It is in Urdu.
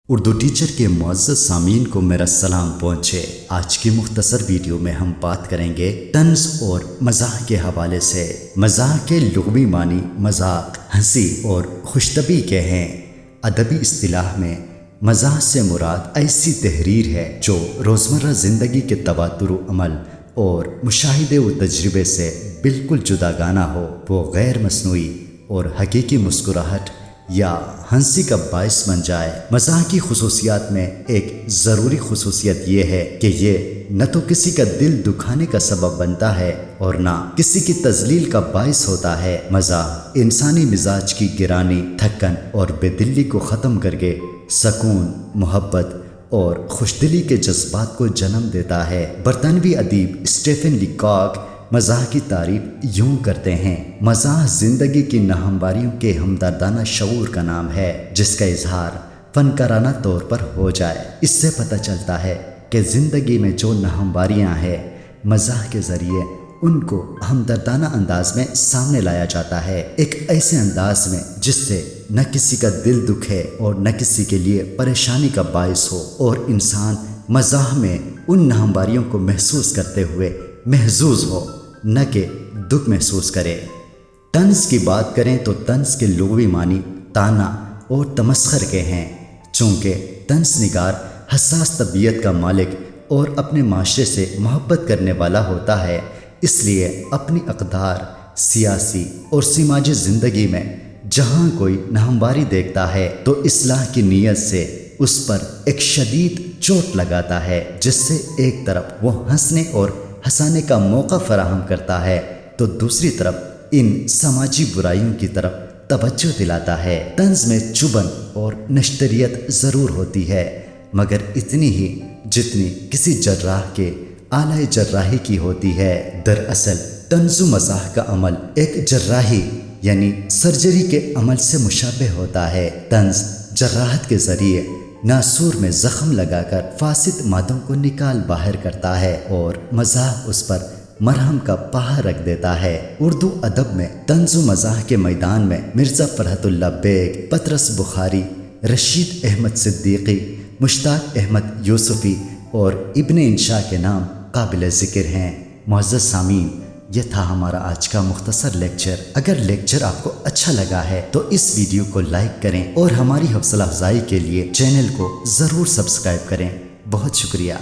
اردو ٹیچر کے معزز سامعین کو میرا سلام پہنچے۔ آج کی مختصر ویڈیو میں ہم بات کریں گے طنز اور مزاح کے حوالے سے۔ مزاح کے لغوی معنی مذاق، ہنسی اور خوشطبعی کے ہیں۔ ادبی اصطلاح میں مزاح سے مراد ایسی تحریر ہے جو روزمرہ زندگی کے تواتر و عمل اور مشاہدے و تجربے سے بالکل جداگانہ ہو۔ وہ غیر مصنوعی اور حقیقی مسکراہٹ یا ہنسی کا باعث بن جائے۔ مزاح کی خصوصیات میں ایک ضروری خصوصیت یہ ہے کہ یہ نہ تو کسی کا دل دکھانے کا سبب بنتا ہے اور نہ کسی کی تذلیل کا باعث ہوتا ہے۔ مزاح انسانی مزاج کی گرانی، تھکن اور بے دلی کو ختم کر کے سکون، محبت اور خوشدلی کے جذبات کو جنم دیتا ہے۔ برطانوی ادیب اسٹیفن لیکاک مزاح کی تعریف یوں کرتے ہیں: مزاح زندگی کی ناہمواریوں کے ہمدردانہ شعور کا نام ہے جس کا اظہار فنکارانہ طور پر ہو جائے۔ اس سے پتہ چلتا ہے کہ زندگی میں جو ناہمواریاں ہیں، مزاح کے ذریعے ان کو ہمدردانہ انداز میں سامنے لایا جاتا ہے، ایک ایسے انداز میں جس سے نہ کسی کا دل دکھے اور نہ کسی کے لیے پریشانی کا باعث ہو، اور انسان مزاح میں ان ناہمواریوں کو محسوس کرتے ہوئے محظوظ ہو، نہ کہ دکھ محسوس کرے۔ طنز کی بات کریں تو طنز کے لغوی معنی طعنہ اور تمسخر کے ہیں۔ چونکہ طنز نگار حساس طبیعت کا مالک اور اپنے معاشرے سے محبت کرنے والا ہوتا ہے، اس لیے اپنی اقدار، سیاسی اور سماجی زندگی میں جہاں کوئی ناہمواری دیکھتا ہے تو اصلاح کی نیت سے اس پر ایک شدید چوٹ لگاتا ہے، جس سے ایک طرف وہ ہنسنے اور ہنسانے کا موقع فراہم کرتا ہے تو دوسری طرف ان سماجی برائیوں کی طرف توجہ دلاتا ہے۔ طنز میں چبھن اور نشتریت ضرور ہوتی ہے، مگر اتنی ہی جتنی کسی جراح کے آلۂ جراحی کی ہوتی ہے۔ دراصل طنز و مزاح کا عمل ایک جراحی یعنی سرجری کے عمل سے مشابہ ہوتا ہے۔ طنز جراحت کے ذریعے ناسور میں زخم لگا کر فاسد مادوں کو نکال باہر کرتا ہے، اور مزاح اس پر مرہم کا پہا رکھ دیتا ہے۔ اردو ادب میں طنز و مزاح کے میدان میں مرزا فرحت اللہ بیگ، پطرس بخاری، رشید احمد صدیقی، مشتاق احمد یوسفی اور ابن انشا کے نام قابل ذکر ہیں۔ معزز سامعین، یہ تھا ہمارا آج کا مختصر لیکچر۔ اگر لیکچر آپ کو اچھا لگا ہے تو اس ویڈیو کو لائک کریں اور ہماری حوصلہ افزائی کے لیے چینل کو ضرور سبسکرائب کریں۔ بہت شکریہ۔